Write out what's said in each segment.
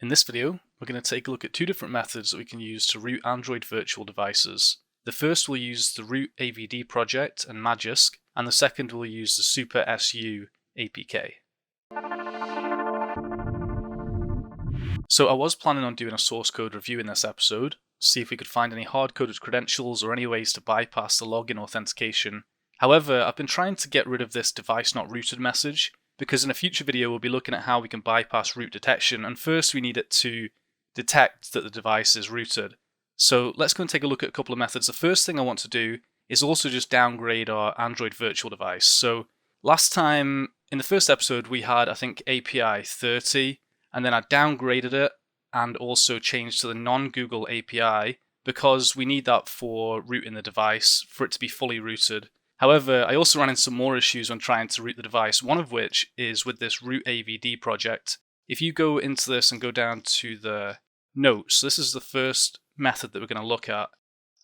In this video, we're going to take a look at two different methods that we can use to root Android virtual devices. The first will use the rootAVD project and Magisk, and the second will use the SuperSU APK. So I was planning on doing a source code review in this episode, to see if we could find any hard-coded credentials or any ways to bypass the login authentication. However, I've been trying to get rid of this device not rooted message, because in a future video we'll be looking at how we can bypass root detection, and first we need it to detect that the device is rooted. So let's go and take a look at a couple of methods. The first thing I want to do is also just downgrade our Android virtual device. So last time, in the first episode, we had, I think, API 30, and then I downgraded it and also changed to the non-Google API because we need that for rooting the device, for it to be fully rooted. However, I also ran into some more issues when trying to root the device, one of which is with this rootAVD project. If you go into this and go down to the notes, this is the first method that we're going to look at.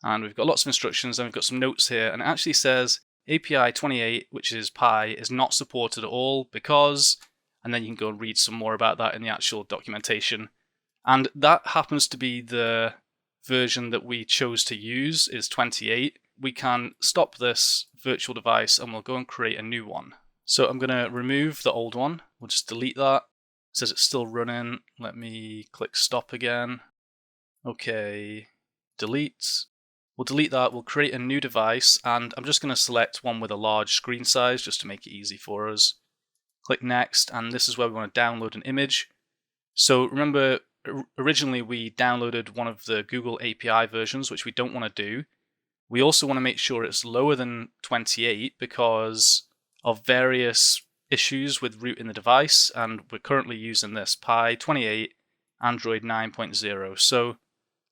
And we've got lots of instructions and we've got some notes here, and it actually says API 28, which is Pi, is not supported at all because, and then you can go and read some more about that in the actual documentation. And that happens to be the version that we chose to use, is 28. We can stop this virtual device and we'll go and create a new one. So I'm going to remove the old one. We'll just delete that. It says it's still running. Let me click stop again. Okay, delete. We'll delete that. We'll create a new device, and I'm just going to select one with a large screen size just to make it easy for us. Click next, and this is where we want to download an image. So remember, originally we downloaded one of the Google API versions, which we don't want to do. We also want to make sure it's lower than 28 because of various issues with rooting the device, and we're currently using this Pi 28 Android 9.0. So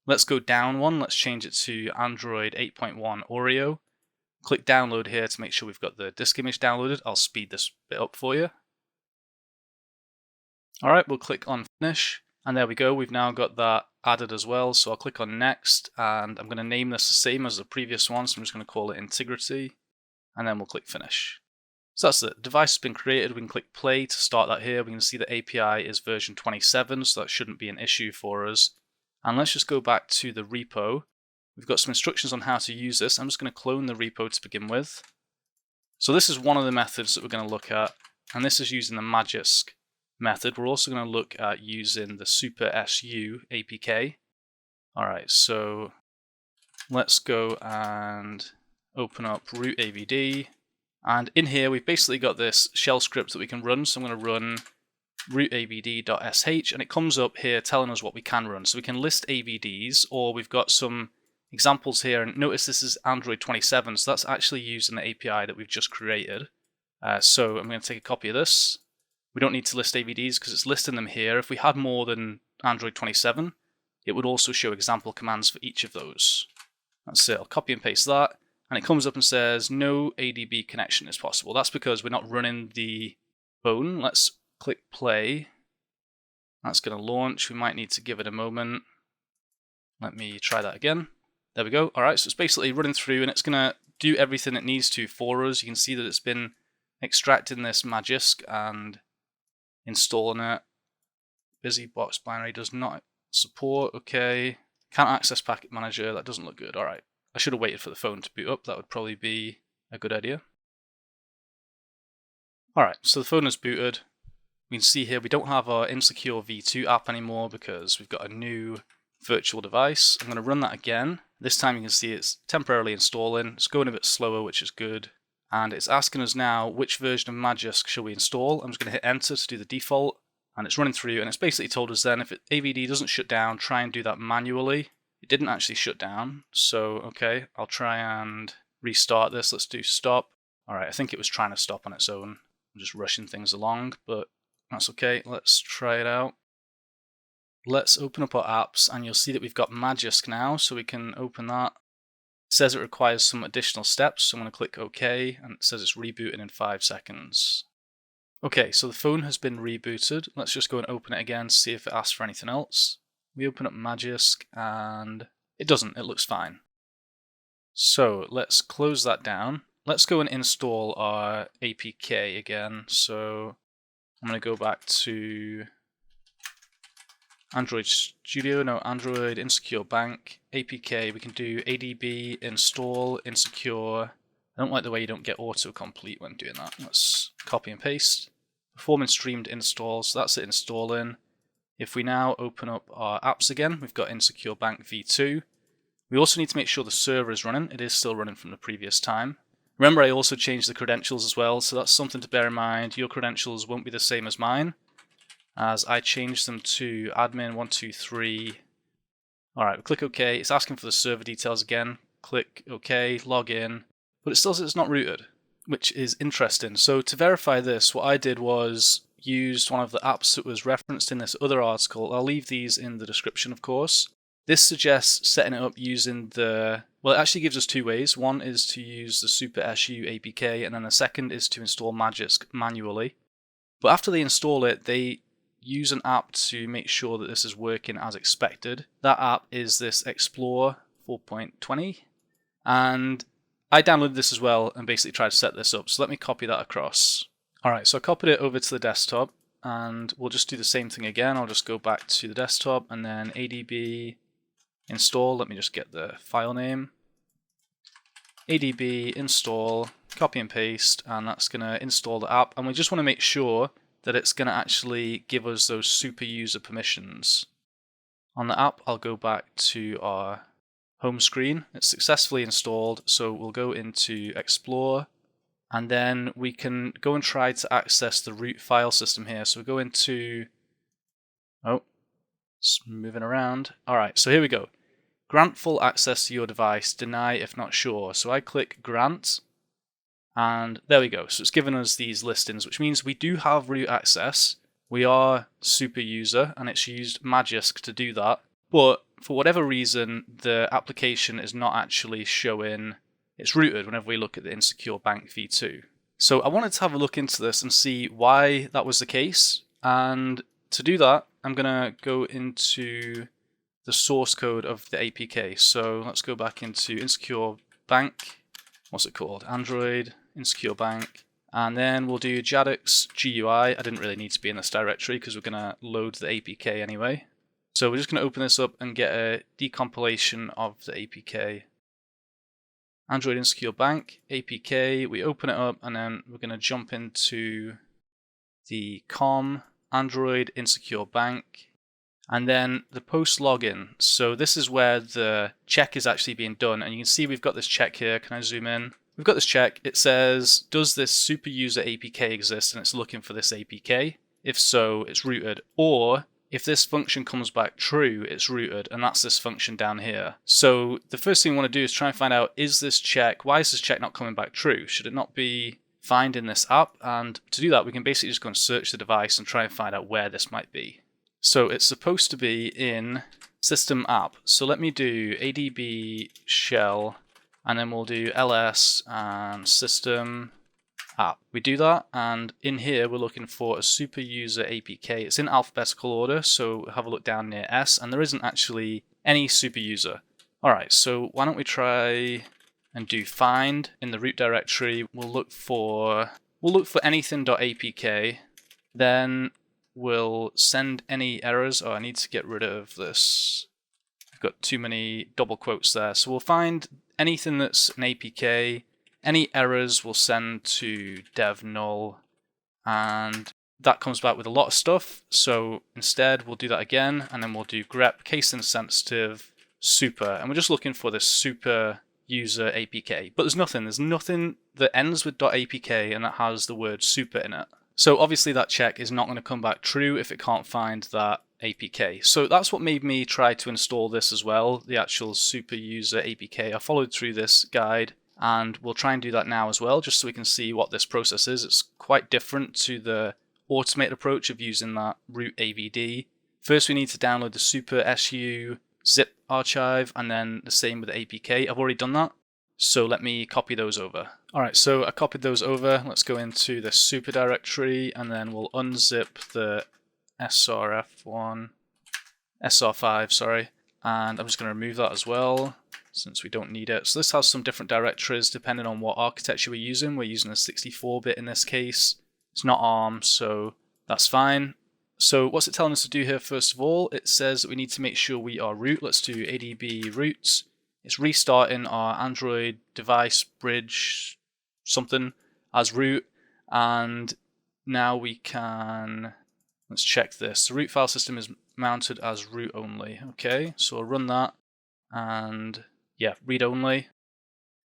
let's go down one. Let's change it to Android 8.1 Oreo. Click download here to make sure we've got the disk image downloaded. I'll speed this bit up for you. Alright, we'll click on finish. And there we go, we've now got that added as well. So I'll click on next, and I'm going to name this the same as the previous one. So I'm just going to call it Intigriti, and then we'll click finish. So that's it. The device has been created. We can click play to start that here. We can see the API is version 27, so that shouldn't be an issue for us. And let's just go back to the repo. We've got some instructions on how to use this. I'm just going to clone the repo to begin with. So this is one of the methods that we're going to look at, and this is using the Magisk method. We're also going to look at using the SuperSU APK. Alright, so let's go and open up rootAVD. And in here we've basically got this shell script that we can run. So I'm going to run rootavd.sh, and it comes up here telling us what we can run. So we can list AVDs, or we've got some examples here. And notice this is Android 27, so that's actually using the API that we've just created. So I'm going to take a copy of this. We don't need to list AVDs because it's listing them here. If we had more than Android 27, it would also show example commands for each of those. That's it. I'll copy and paste that. And it comes up and says no ADB connection is possible. That's because we're not running the phone. Let's click play. That's going to launch. We might need to give it a moment. Let me try that again. There we go. Alright, so it's basically running through and it's going to do everything it needs to for us. You can see that it's been extracting this Magisk and installing it. BusyBox binary does not support. Okay. Can't access packet manager. That doesn't look good. Alright. I should have waited for the phone to boot up. That would probably be a good idea. Alright, so the phone is booted. We can see here we don't have our InsecureBankv2 app anymore because we've got a new virtual device. I'm going to run that again. This time you can see it's temporarily installing. It's going a bit slower, which is good. And it's asking us now which version of Magisk shall we install. I'm just going to hit enter to do the default, and it's running through, and it's basically told us then if AVD doesn't shut down, try and do that manually. It didn't actually shut down, so okay, I'll try and restart this. Let's do stop. Alright, I think it was trying to stop on its own. I'm just rushing things along, but that's okay. Let's try it out. Let's open up our apps, and you'll see that we've got Magisk now, so we can open that. It says it requires some additional steps, so I'm going to click OK, and it says it's rebooting in 5 seconds. Okay, so the phone has been rebooted. Let's just go and open it again to see if it asks for anything else. We open up Magisk, and it doesn't. It looks fine. So let's close that down. Let's go and install our APK again. So I'm going to go back to Android Studio, no, Android InsecureBank APK. We can do ADB install insecure. I don't like the way you don't get autocomplete when doing that. Let's copy and paste. Performance streamed install, so that's it installing. If we now open up our apps again, we've got InsecureBankv2. We also need to make sure the server is running. It is still running from the previous time. Remember, I also changed the credentials as well, so that's something to bear in mind. Your credentials won't be the same as mine, as I changed them to admin123. Alright, we click OK. It's asking for the server details again. Click OK, log in, but it still says it's not rooted, which is interesting. So to verify this, what I did was used one of the apps that was referenced in this other article. I'll leave these in the description, of course. This suggests setting it up using the, well, it actually gives us two ways. One is to use the SuperSU APK, and then the second is to install Magisk manually. But after they install it, they use an app to make sure that this is working as expected. That app is this Explore 4.20, and I downloaded this as well and basically tried to set this up. So let me copy that across. Alright, so I copied it over to the desktop, and we'll just do the same thing again. I'll just go back to the desktop and then ADB install. Let me just get the file name. ADB install, copy and paste, and that's going to install the app. And we just want to make sure that it's going to actually give us those super user permissions. On the app, I'll go back to our home screen. It's successfully installed, so we'll go into Explore, and then we can go and try to access the root file system here. So we go into, oh, it's moving around. Alright, so here we go. Grant full access to your device, deny if not sure. So I click grant, and there we go. So it's given us these listings, which means we do have root access. We are super user, and it's used Magisk to do that. But for whatever reason, the application is not actually showing it's rooted whenever we look at the InsecureBankv2. So I wanted to have a look into this and see why that was the case. And to do that, I'm going to go into the source code of the APK. So let's go back into InsecureBank. What's it called? Android InsecureBank. And then we'll do Jadix GUI. I didn't really need to be in this directory because we're going to load the APK anyway. So we're just going to open this up and get a decompilation of the APK. Android InsecureBank APK. We open it up and then we're going to jump into the COM Android InsecureBank. And then the post login. So this is where the check is actually being done. And you can see we've got this check here. Can I zoom in? We've got this check. It says, does this superuser APK exist? And it's looking for this APK. If so, it's rooted. Or if this function comes back true, it's rooted. And that's this function down here. So the first thing we want to do is try and find out, is this check, why is this check not coming back true? Should it not be found in this app? And to do that, we can basically just go and search the device and try and find out where this might be. So it's supposed to be in system app. So let me do ADB shell, and then we'll do ls and system app. We do that, and in here we're looking for a superuser APK. It's in alphabetical order, so have a look down near S, and there isn't actually any superuser. Alright, so why don't we try and do find in the root directory. We'll look for anything.apk, then we'll send any errors. Oh, I need to get rid of this. I've got too many double quotes there. So we'll find anything that's an APK. Any errors we'll send to dev null, and that comes back with a lot of stuff. So instead we'll do that again, and then we'll do grep case insensitive super, and we're just looking for this super user APK. But there's nothing that ends with .apk and that has the word super in it. So obviously that check is not going to come back true if it can't find that APK. So that's what made me try to install this as well, the actual superuser APK. I followed through this guide, and we'll try and do that now as well, just so we can see what this process is. It's quite different to the automated approach of using that rootAVD. First we need to download the SuperSU zip archive, and then the same with the APK. I've already done that, so let me copy those over. Alright, so I copied those over. Let's go into the super directory, and then we'll unzip the SR5, sorry, and I'm just going to remove that as well, since we don't need it. So this has some different directories depending on what architecture we're using. We're using a 64-bit in this case. It's not ARM, so that's fine. So what's it telling us to do here? First of all, it says that we need to make sure we are root. Let's do ADB root. It's restarting our Android device bridge something as root, and now we can, let's check this. The root file system is mounted as root only. Okay, so I'll run that, and yeah, read only.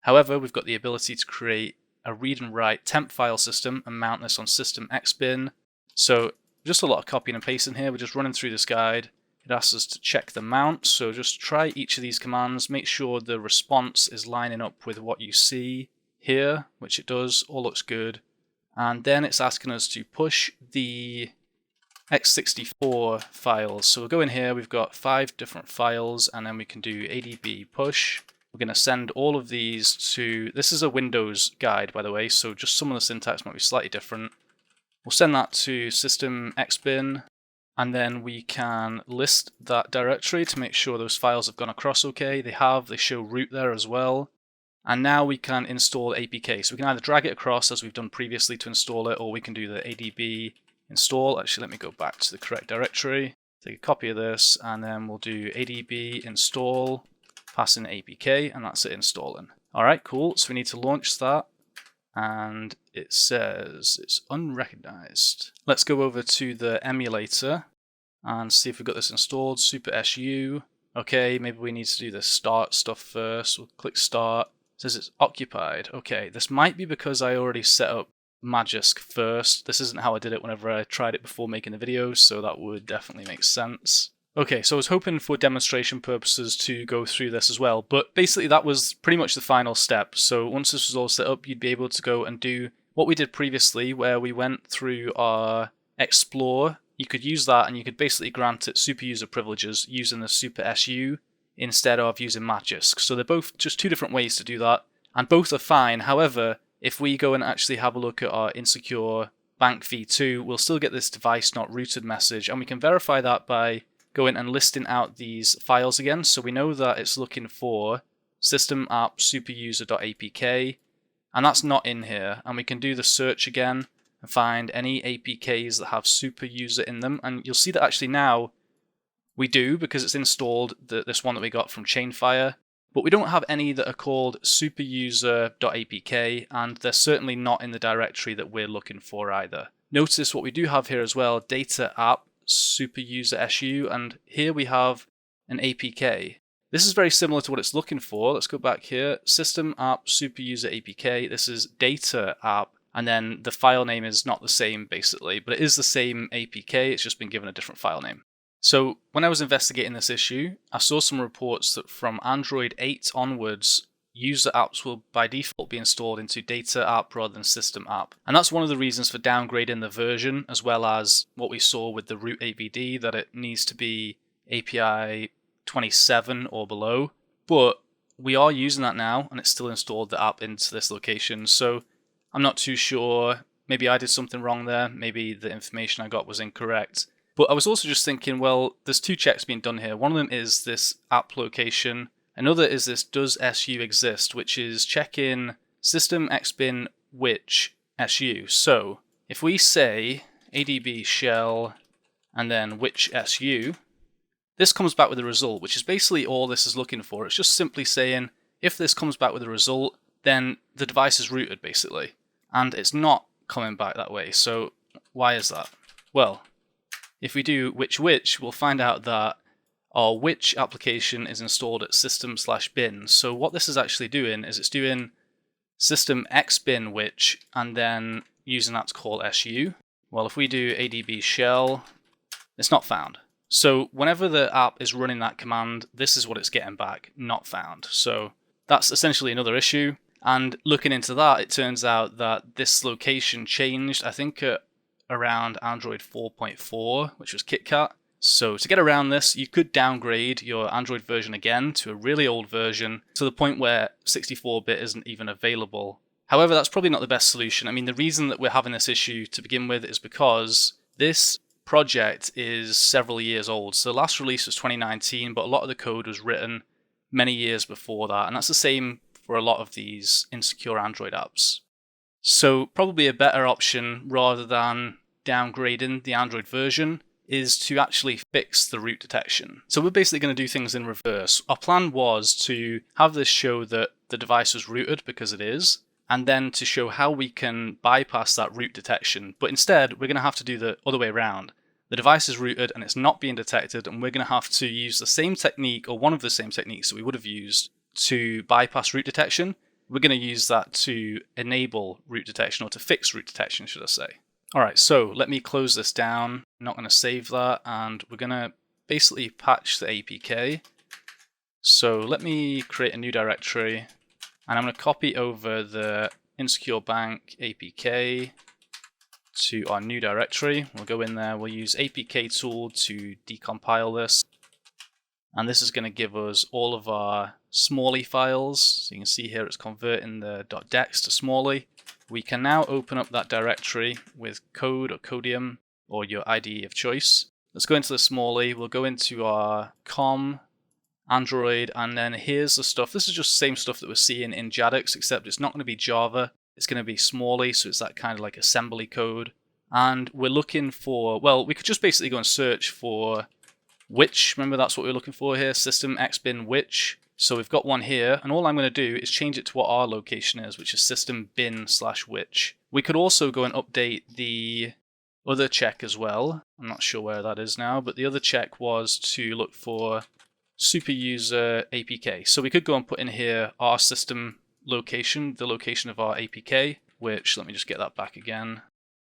However, we've got the ability to create a read and write temp file system and mount this on system xbin. So just a lot of copying and pasting here. We're just running through this guide. It asks us to check the mount, so just try each of these commands, make sure the response is lining up with what you see here, which it does, all looks good. And then it's asking us to push the x64 files. So we'll go in here, we've got 5 different files, and then we can do ADB push. We're going to send all of these to, this is a Windows guide by the way, so just some of the syntax might be slightly different. We'll send that to system xbin, and then we can list that directory to make sure those files have gone across okay. They have, they show root there as well. And now we can install APK. So we can either drag it across as we've done previously to install it, or we can do the ADB install. Actually, let me go back to the correct directory. Take a copy of this, and then we'll do ADB install, pass in APK, and that's it installing. Alright, cool. So we need to launch that. And it says it's unrecognized. Let's go over to the emulator and see if we've got this installed. SuperSU. Okay, maybe we need to do the start stuff first. We'll click start. It says it's occupied. Okay, this might be because I already set up Magisk first. This isn't how I did it whenever I tried it before making the video, so that would definitely make sense. Okay, so I was hoping for demonstration purposes to go through this as well, but basically that was pretty much the final step. So once this was all set up, you'd be able to go and do what we did previously, where we went through our explore. You could use that and you could basically grant it super user privileges using the SuperSU instead of using Magisk. So they're both just 2 different ways to do that, and both are fine. However, if we go and actually have a look at our InsecureBankv2, we'll still get this device not rooted message, and we can verify that by going and listing out these files again. So we know that it's looking for system app superuser.apk, and that's not in here. And we can do the search again and find any APKs that have superuser in them, and you'll see that actually now we do, because it's installed this one that we got from Chainfire, but we don't have any that are called superuser.apk, and they're certainly not in the directory that we're looking for either. Notice what we do have here as well, data app superuser.su, and here we have an APK. This is very similar to what it's looking for. Let's go back here, system app superuser.apk. This is data app, and then the file name is not the same basically, but it is the same APK, it's just been given a different file name. So when I was investigating this issue, I saw some reports that from Android 8 onwards, user apps will by default be installed into data app rather than system app. And that's one of the reasons for downgrading the version, as well as what we saw with the rootAVD, that it needs to be API 27 or below. But we are using that now, and it's still installed the app into this location. So I'm not too sure. Maybe I did something wrong there. Maybe the information I got was incorrect. But I was also just thinking, well, there's 2 checks being done here. One of them is this app location. Another is this does SU exist, which is checking system xbin which SU. So if we say ADB shell and then which SU, this comes back with a result, which is basically all this is looking for. It's just simply saying if this comes back with a result, then the device is rooted basically. And it's not coming back that way. So why is that? Well, if we do which, we'll find out that our which application is installed at system/bin. So what this is actually doing is it's doing system xbin which, and then using that to call SU. Well, if we do ADB shell, it's not found. So whenever the app is running that command, this is what it's getting back, not found. So that's essentially another issue. And looking into that, it turns out that this location changed, I think at around Android 4.4, which was KitKat. So to get around this, you could downgrade your Android version again to a really old version to the point where 64-bit isn't even available. However, that's probably not the best solution. I mean, the reason that we're having this issue to begin with is because this project is several years old. So the last release was 2019, but a lot of the code was written many years before that, and that's the same for a lot of these insecure Android apps. So probably a better option, rather than downgrading the Android version, is to actually fix the root detection. So we're basically going to do things in reverse. Our plan was to have this show that the device was rooted, because it is, and then to show how we can bypass that root detection. But instead, we're going to have to do the other way around. The device is rooted and it's not being detected, and we're going to have to use the same technique, or one of the same techniques that we would have used to bypass root detection. We're going to use that to enable root detection, or to fix root detection, should I say. Alright, so let me close this down. I'm not going to save that, and we're going to basically patch the APK. So let me create a new directory, and I'm going to copy over the InsecureBank APK to our new directory. We'll go in there, we'll use APK tool to decompile this, and this is going to give us all of our Smalley files. So you can see here it's converting the .dex to Smalley. We can now open up that directory with code or codium or your IDE of choice. Let's go into the Smalley, we'll go into our COM, Android, and then here's the stuff. This is just the same stuff that we're seeing in Jadix, except it's not going to be Java, it's going to be Smalley, so it's that kind of like assembly code. And we're looking for, well, we could just basically go and search for which, remember that's what we're looking for here, system xbin which. So we've got one here, and all I'm going to do is change it to what our location is, which is system bin/which. We could also go and update the other check as well. I'm not sure where that is now, but the other check was to look for superuser.apk. So we could go and put in here our system location, the location of our APK, which, let me just get that back again.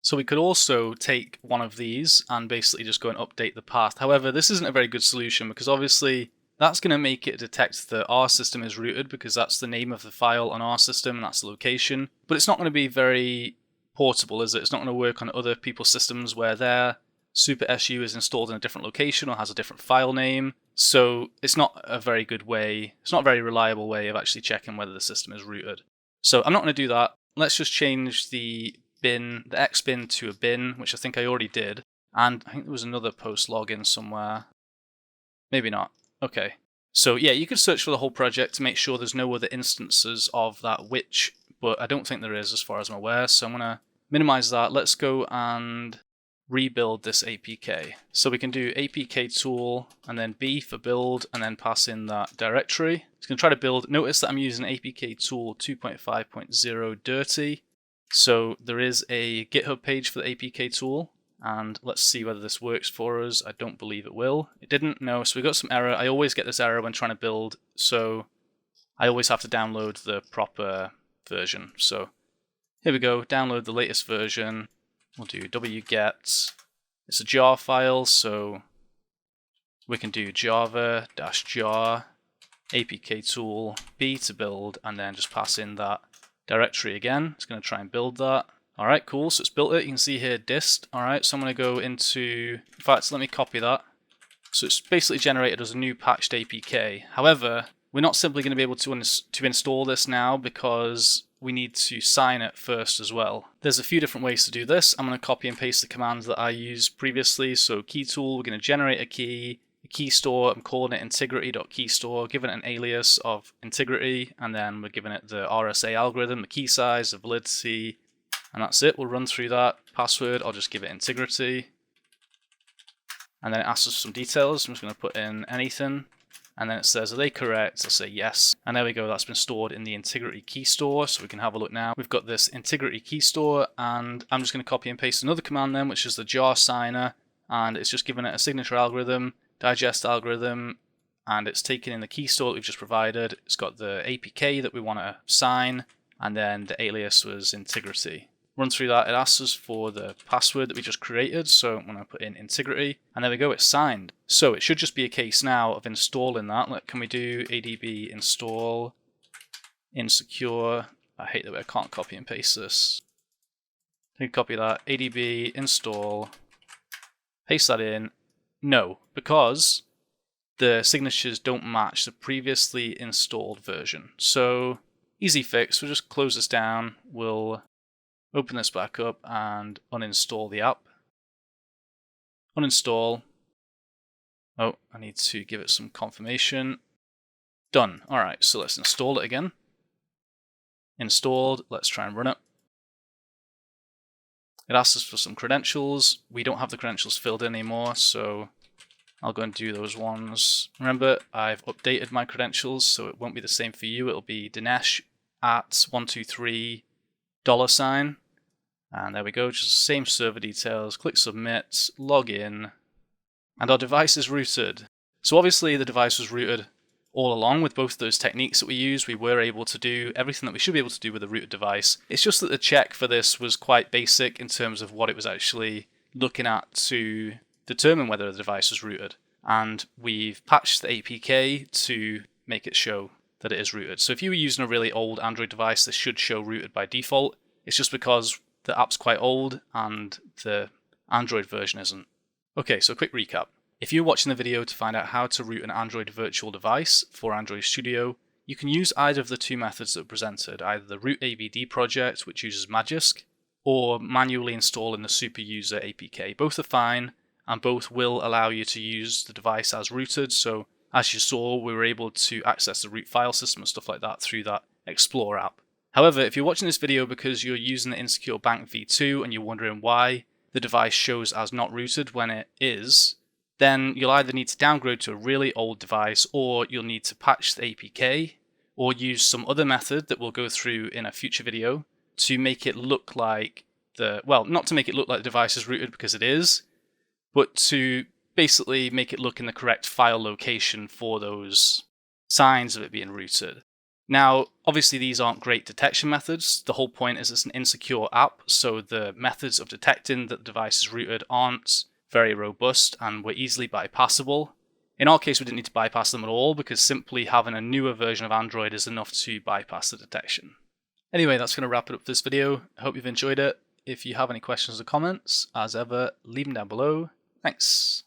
So we could also take one of these and basically just go and update the path. However, this isn't a very good solution, because obviously that's going to make it detect that our system is rooted, because that's the name of the file on our system and that's the location. But it's not going to be very portable, is it? It's not going to work on other people's systems where their SuperSU is installed in a different location or has a different file name. So it's not a very good way, it's not a very reliable way of actually checking whether the system is rooted. So I'm not going to do that. Let's just change the bin, the xbin to a bin, which I think I already did. And I think there was another post login somewhere. Maybe not. Okay. So yeah, you could search for the whole project to make sure there's no other instances of that which, but I don't think there is as far as I'm aware. So I'm going to minimize that. Let's go and rebuild this APK. So we can do APK tool and then B for build and then pass in that directory. It's going to try to build. Notice that I'm using APK tool 2.5.0 dirty. So there is a GitHub page for the APK tool, and let's see whether this works for us. I don't believe it will. It didn't, no, so we got some error. I always get this error when trying to build, so I always have to download the proper version. So here we go, download the latest version. We'll do wget. It's a jar file, so we can do java-jar apk tool b to build, and then just pass in that directory again. It's going to try and build that. Alright, cool, so it's built it. You can see here dist. Alright, so I'm going to go into, in fact, let me copy that. So it's basically generated as a new patched APK. However, we're not simply going to be able to install this now, because we need to sign it first as well. There's a few different ways to do this. I'm going to copy and paste the commands that I used previously. So key tool, we're going to generate a key store, I'm calling it Intigriti.keyStore, giving it an alias of Intigriti, and then we're giving it the RSA algorithm, the key size, the validity, and that's it. We'll run through that. Password, I'll just give it Intigriti. And then it asks us for some details. I'm just going to put in anything. And then it says, are they correct? I'll say yes. And there we go, that's been stored in the Intigriti key store, so we can have a look now. We've got this Intigriti key store, and I'm just going to copy and paste another command then, which is the jar signer, and it's just giving it a signature algorithm, digest algorithm, and it's taken in the key store that we've just provided. It's got the APK that we want to sign, and then the alias was Intigriti. Run through that, it asks us for the password that we just created, so I'm going to put in Intigriti, and there we go, it's signed. So it should just be a case now of installing that. Can we do adb install insecure? I hate the way I can't copy and paste this. I can copy that, adb install, paste that in. No, because the signatures don't match the previously installed version. So easy fix, we'll just close this down, we'll open this back up and uninstall the app. Uninstall. Oh, I need to give it some confirmation. Done. Alright, so let's install it again. Installed, let's try and run it. It asks us for some credentials. We don't have the credentials filled in anymore, so I'll go and do those ones. Remember, I've updated my credentials, so it won't be the same for you. It'll be Dinesh at $123, and there we go, just the same server details. Click submit, log in, and our device is rooted. So obviously the device was rooted all along with both of those techniques that we used. We were able to do everything that we should be able to do with a rooted device. It's just that the check for this was quite basic in terms of what it was actually looking at to determine whether the device was rooted. And we've patched the APK to make it show that it is rooted. So if you were using a really old Android device, this should show rooted by default. It's just because the app's quite old and the Android version isn't. Okay, so quick recap. If you're watching the video to find out how to root an Android virtual device for Android Studio, you can use either of the two methods that are presented, either the rootAVD project, which uses Magisk, or manually installing the superuser APK. Both are fine, and both will allow you to use the device as rooted. So as you saw, we were able to access the root file system and stuff like that through that Explore app. However, if you're watching this video because you're using the InsecureBankv2 and you're wondering why the device shows as not rooted when it is, then you'll either need to downgrade to a really old device, or you'll need to patch the APK, or use some other method that we'll go through in a future video to make it look like not to make it look like the device is rooted because it is, but to basically make it look in the correct file location for those signs of it being rooted. Now, obviously these aren't great detection methods. The whole point is it's an insecure app, so the methods of detecting that the device is rooted aren't very robust and were easily bypassable. In our case, we didn't need to bypass them at all because simply having a newer version of Android is enough to bypass the detection. Anyway, that's going to wrap it up for this video. I hope you've enjoyed it. If you have any questions or comments, as ever, leave them down below. Thanks.